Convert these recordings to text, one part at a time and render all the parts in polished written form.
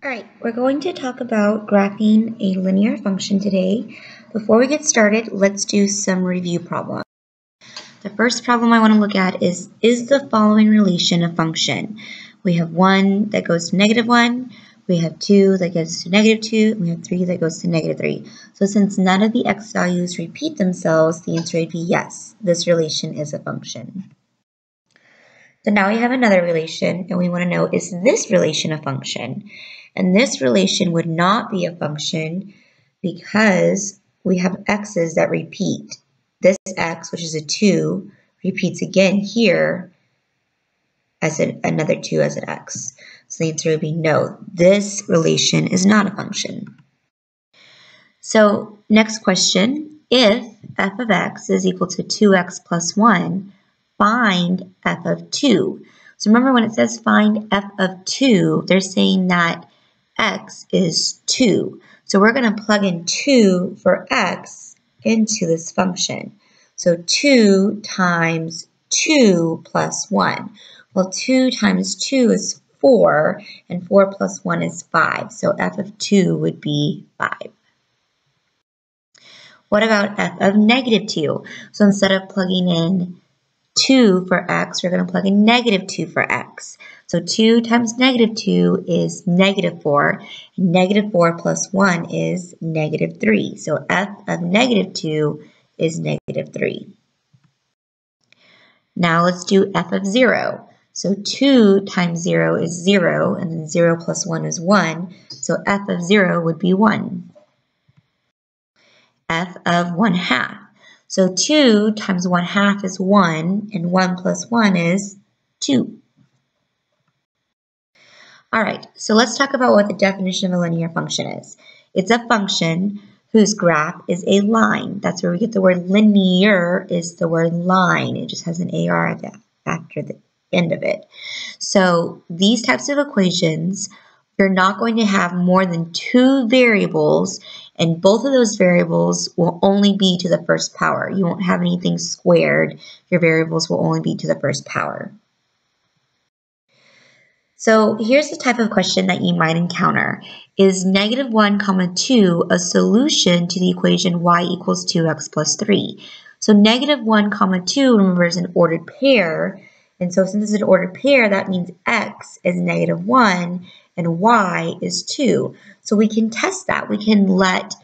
All right, we're going to talk about graphing a linear function today. Before we get started, let's do some review problems. The first problem I want to look at is the following relation a function? We have 1 that goes to -1, we have 2 that goes to -2, and we have 3 that goes to -3. So since none of the x values repeat themselves, the answer would be yes, this relation is a function. So now we have another relation, and we want to know, is this relation a function? And this relation would not be a function because we have x's that repeat. This x, which is a 2, repeats again here as another 2 as an x. So the answer would be no, this relation is not a function. So next question, if f of x is equal to 2x plus 1, find f of 2. So remember when it says find f of 2, they're saying that x is 2. So we're going to plug in 2 for x into this function. So 2 times 2 plus 1. Well, 2 times 2 is 4, and 4 plus 1 is 5. So f of 2 would be 5. What about f of -2? So instead of plugging in 2 for x, we're going to plug in -2 for x. So 2 times -2 is -4. And -4 plus 1 is -3. So f of -2 is -3. Now let's do f of 0. So 2 times 0 is 0, and then 0 plus 1 is 1. So f of 0 would be 1. F of 1/2. So 2 times 1/2 is 1, and 1 plus 1 is 2. All right, so let's talk about what the definition of a linear function is. It's a function whose graph is a line. That's where we get the word linear, is the word line. It just has an AR after the end of it. So these types of equations, you're not going to have more than 2 variables, and both of those variables will only be to the first power. You won't have anything squared. Your variables will only be to the first power. So here's the type of question that you might encounter. Is -1, 2 a solution to the equation y equals 2x plus 3? So -1, 2, remember, is an ordered pair. And so since it's an ordered pair, that means x is -1 and y is 2. So we can test that. We can let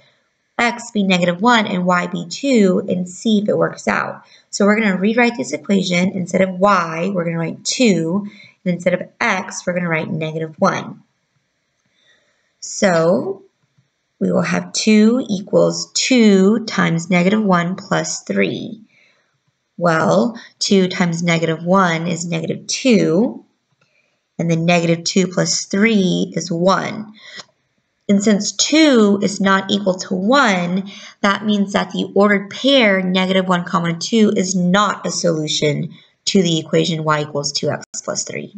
x be -1 and y be 2 and see if it works out. So we're going to rewrite this equation. Instead of y, we're going to write 2. And instead of x, we're going to write -1. So we will have 2 equals 2 times -1 plus 3. Well, 2 times -1 is -2. And then -2 plus 3 is 1. And since 2 is not equal to 1, that means that the ordered pair -1, 2 is not a solution to the equation y equals 2x plus 3.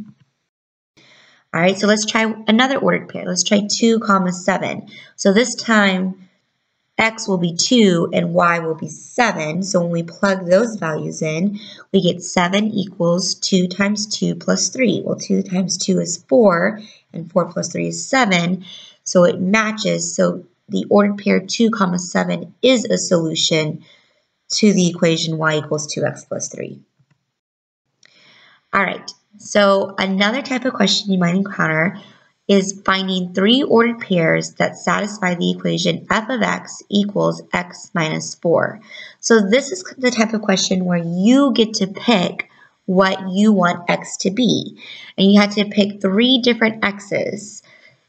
All right, so let's try another ordered pair. Let's try 2, 7. So this time, x will be 2 and y will be 7. So when we plug those values in, we get 7 equals 2 times 2 plus 3. Well, 2 times 2 is 4, and 4 plus 3 is 7. So it matches. So the ordered pair 2, 7 is a solution to the equation y equals 2x plus 3. All right, so another type of question you might encounter is finding 3 ordered pairs that satisfy the equation f of x equals x minus 4. So this is the type of question where you get to pick what you want x to be. And you have to pick 3 different x's.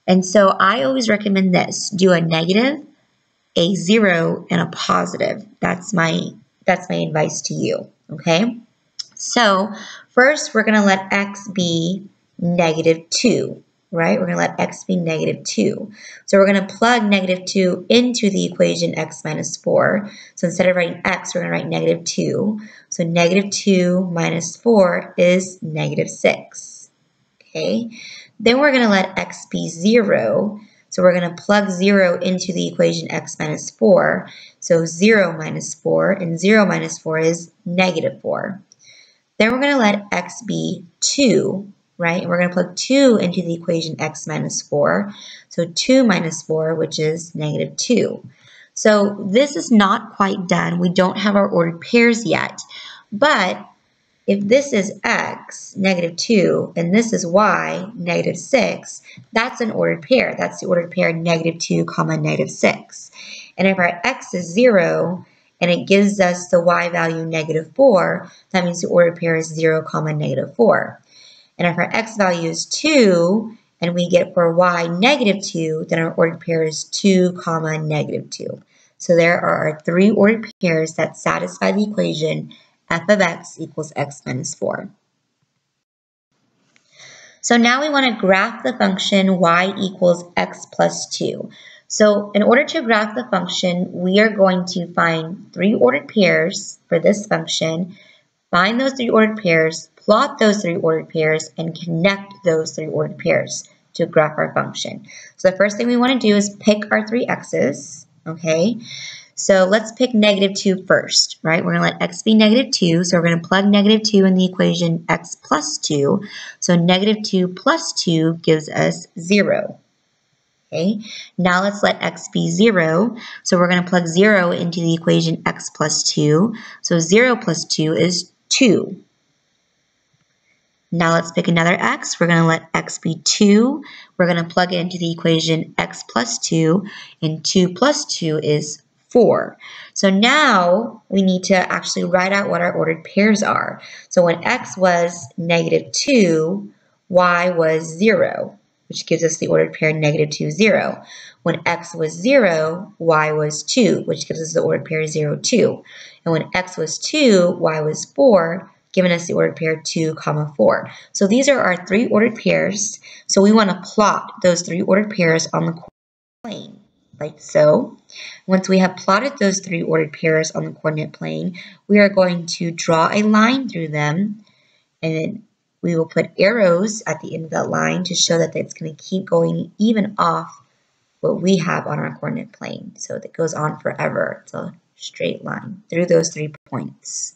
And so I always recommend this. Do a negative, a 0, and a positive. That's my advice to you, okay? So first, we're going to let x be -2, right? We're going to let x be -2. So we're going to plug -2 into the equation x minus 4. So instead of writing x, we're going to write -2. So -2 minus 4 is -6, okay? Then we're going to let x be 0. So we're going to plug 0 into the equation x minus 4. So 0 minus 4, and 0 minus 4 is -4. Then we're going to let x be 2. right? And we're going to plug 2 into the equation x minus 4. So 2 minus 4, which is negative 2. So this is not quite done. We don't have our ordered pairs yet. But if this is x, negative 2, and this is y, negative 6, that's an ordered pair. That's the ordered pair negative 2, comma, negative 6. And if our x is 0, and it gives us the y value negative 4, that means the ordered pair is 0, comma, negative 4. And if our x value is 2, and we get for y negative 2, then our ordered pair is 2, comma, negative 2. So there are our 3 ordered pairs that satisfy the equation f of x equals x minus 4. So now we want to graph the function y equals x plus 2. So in order to graph the function, we are going to find 3 ordered pairs for this function, find those 3 ordered pairs, plot those 3 ordered pairs, and connect those 3 ordered pairs to graph our function. So the first thing we want to do is pick our 3 x's, okay? So let's pick negative 2 first, right? We're going to let x be negative 2, so we're going to plug negative 2 in the equation x plus 2. So negative 2 plus 2 gives us 0. Okay, now let's let x be 0. So we're going to plug 0 into the equation x plus 2. So 0 plus 2 is 2. Now let's pick another x. We're going to let x be 2. We're going to plug it into the equation x plus 2, and 2 plus 2 is 4. So now we need to actually write out what our ordered pairs are. So when x was negative 2, y was 0, which gives us the ordered pair negative 2, 0. When x was 0, y was 2, which gives us the ordered pair 0, 2. And when x was 2, y was 4, giving us the ordered pair 2, 4. So these are our 3 ordered pairs. So we want to plot those 3 ordered pairs on the plane, like so. Once we have plotted those 3 ordered pairs on the coordinate plane, we are going to draw a line through them, and then we will put arrows at the end of that line to show that it's going to keep going even off what we have on our coordinate plane. So that goes on forever. It's a straight line through those 3 points.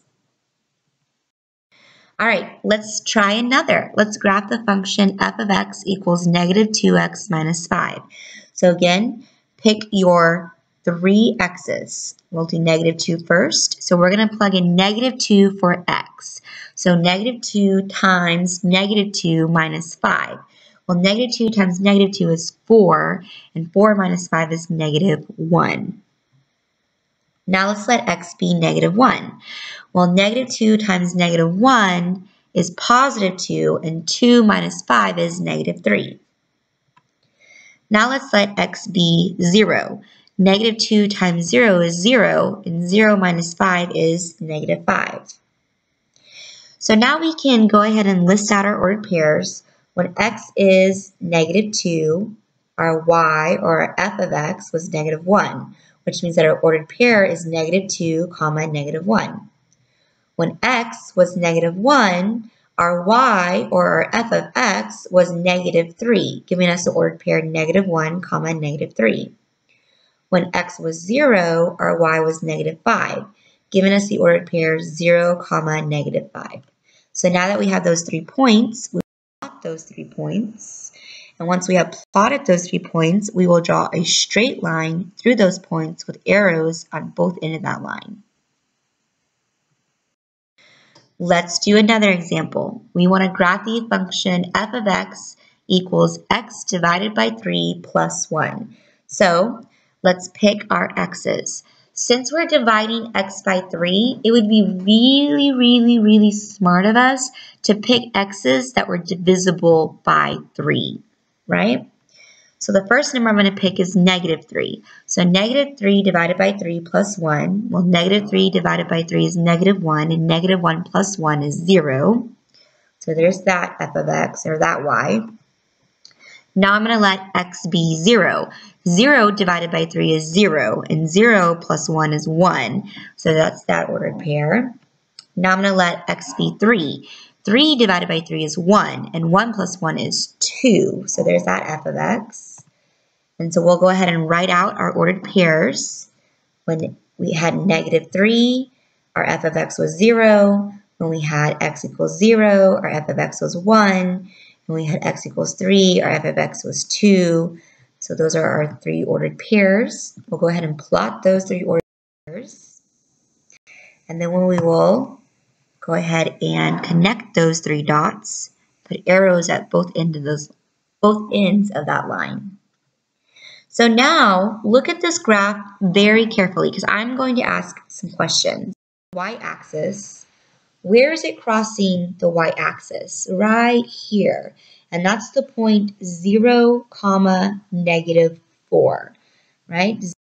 All right, let's try another. Let's graph the function f of x equals negative 2x minus 5. So again, pick your 3 x's. We'll do negative 2 first. So we're going to plug in negative 2 for x. So negative 2 times negative 2 minus 5. Well, negative 2 times negative 2 is 4, and 4 minus 5 is negative 1. Now let's let x be negative 1. Well, negative 2 times negative 1 is positive 2, and 2 minus 5 is negative 3. Now let's let x be 0. Negative 2 times 0 is 0, and 0 minus 5 is negative 5. So now we can go ahead and list out our ordered pairs. When x is negative 2, our y, or our f of x, was negative 1, which means that our ordered pair is negative 2, comma, negative 1. When x was negative 1, our y, or our f of x, was negative 3, giving us the ordered pair negative 1, comma, negative 3. When x was 0, our y was negative 5, giving us the ordered pair 0, comma, negative 5. So now that we have those 3 points, we will plot those 3 points. And once we have plotted those 3 points, we will draw a straight line through those points with arrows on both ends of that line. Let's do another example. We want to graph the function f of x equals x divided by 3 plus 1. So let's pick our x's. Since we're dividing x by 3, it would be really smart of us to pick x's that were divisible by 3, right? So the first number I'm going to pick is negative 3. So negative 3 divided by 3 plus 1. Well, negative 3 divided by 3 is negative 1, and negative 1 plus 1 is 0. So there's that f of x, or that y. Now I'm going to let x be 0. 0 divided by 3 is 0, and 0 plus 1 is 1. So that's that ordered pair. Now I'm going to let x be 3. 3 divided by 3 is 1, and 1 plus 1 is 2. So there's that f of x. And so we'll go ahead and write out our ordered pairs. When we had negative 3, our f of x was 0. When we had x equals 0, our f of x was 1. When we had x equals 3, our f of x was 2. So those are our 3 ordered pairs. We'll go ahead and plot those 3 ordered pairs. And then we will go ahead and connect those 3 dots, put arrows at both ends of that line. So now look at this graph very carefully because I'm going to ask some questions. Y-axis, where is it crossing the y-axis? Right here. And that's the point 0, negative 4, right? 0,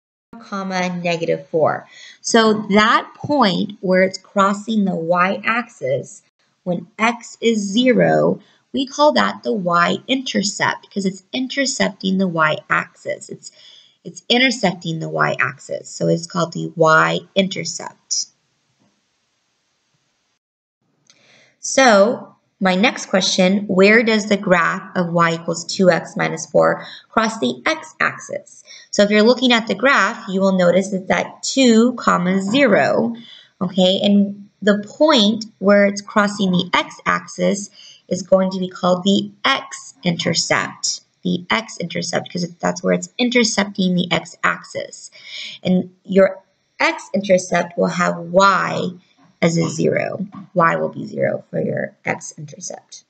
negative 4. So that point where it's crossing the y-axis, when x is 0, we call that the y-intercept because it's intercepting the y-axis. It's intersecting the y-axis, so it's called the y-intercept. So my next question, where does the graph of y equals 2x minus 4 cross the x-axis? So if you're looking at the graph, you will notice it's at 2, 0, okay? And the point where it's crossing the x-axis is going to be called the x-intercept. The x-intercept, because that's where it's intercepting the x-axis. And your x-intercept will have y as a 0. Y will be 0 for your x-intercept.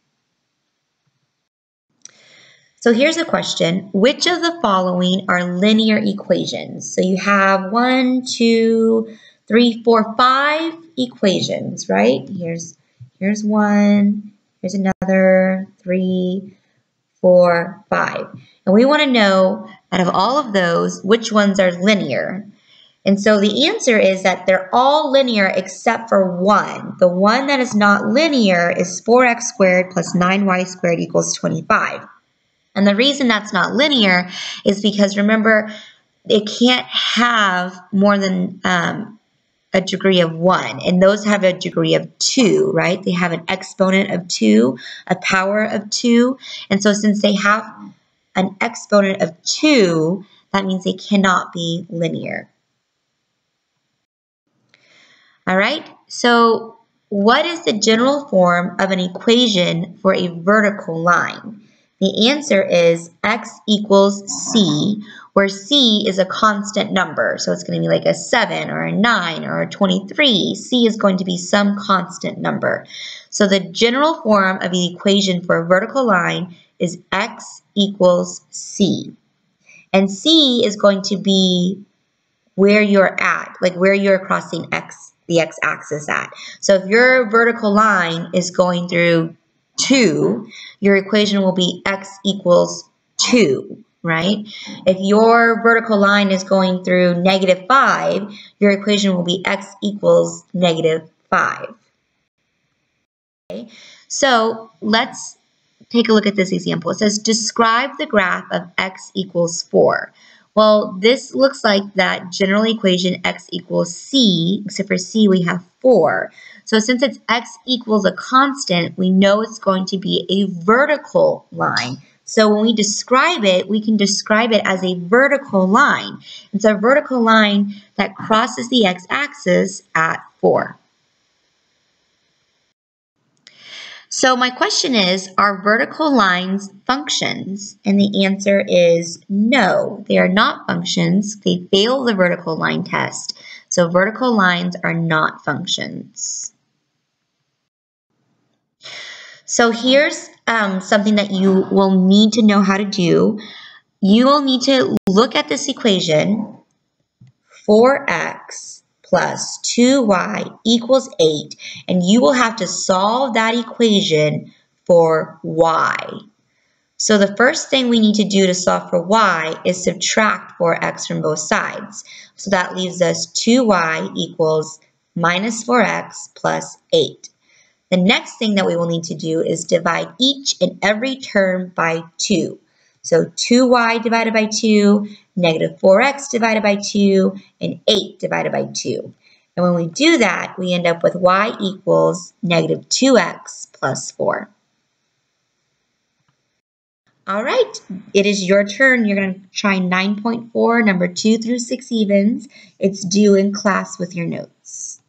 So here's a question. Which of the following are linear equations? So you have 1, 2, 3, 4, 5 equations, right? Here's one, here's another, 3, 4, 5. And we want to know, out of all of those, which ones are linear. And so the answer is that they're all linear except for one. The one that is not linear is 4x squared plus 9y squared equals 25. And the reason that's not linear is because, remember, it can't have more than a degree of 1. And those have a degree of 2, right? They have an exponent of 2, a power of 2. And so since they have an exponent of 2, that means they cannot be linear. All right, so what is the general form of an equation for a vertical line? The answer is x equals c, where c is a constant number. So it's going to be like a 7 or a 9 or a 23. C is going to be some constant number. So the general form of the equation for a vertical line is x equals c. And c is going to be where you're at, like where you're crossing the x-axis at. So if your vertical line is going through 2, your equation will be x equals 2, right? If your vertical line is going through negative 5, your equation will be x equals negative 5. Okay? So let's take a look at this example. It says, describe the graph of x equals 4. Well, this looks like that general equation x equals c, except for c we have 4. So since it's x equals a constant, we know it's going to be a vertical line. So when we describe it, we can describe it as a vertical line. It's a vertical line that crosses the x-axis at 4. So my question is, are vertical lines functions? And the answer is no, they are not functions. They fail the vertical line test. So vertical lines are not functions. So here's something that you will need to know how to do. You will need to look at this equation, 4x plus 2y equals 8, and you will have to solve that equation for y. So the first thing we need to do to solve for y is subtract 4x from both sides. So that leaves us 2y equals minus 4x plus 8. The next thing that we will need to do is divide each and every term by 2. So 2y divided by 2, negative 4x divided by 2, and 8 divided by 2. And when we do that, we end up with y equals negative 2x plus 4. All right, it is your turn. You're going to try 9.4, number 2 through 6 evens. It's due in class with your notes.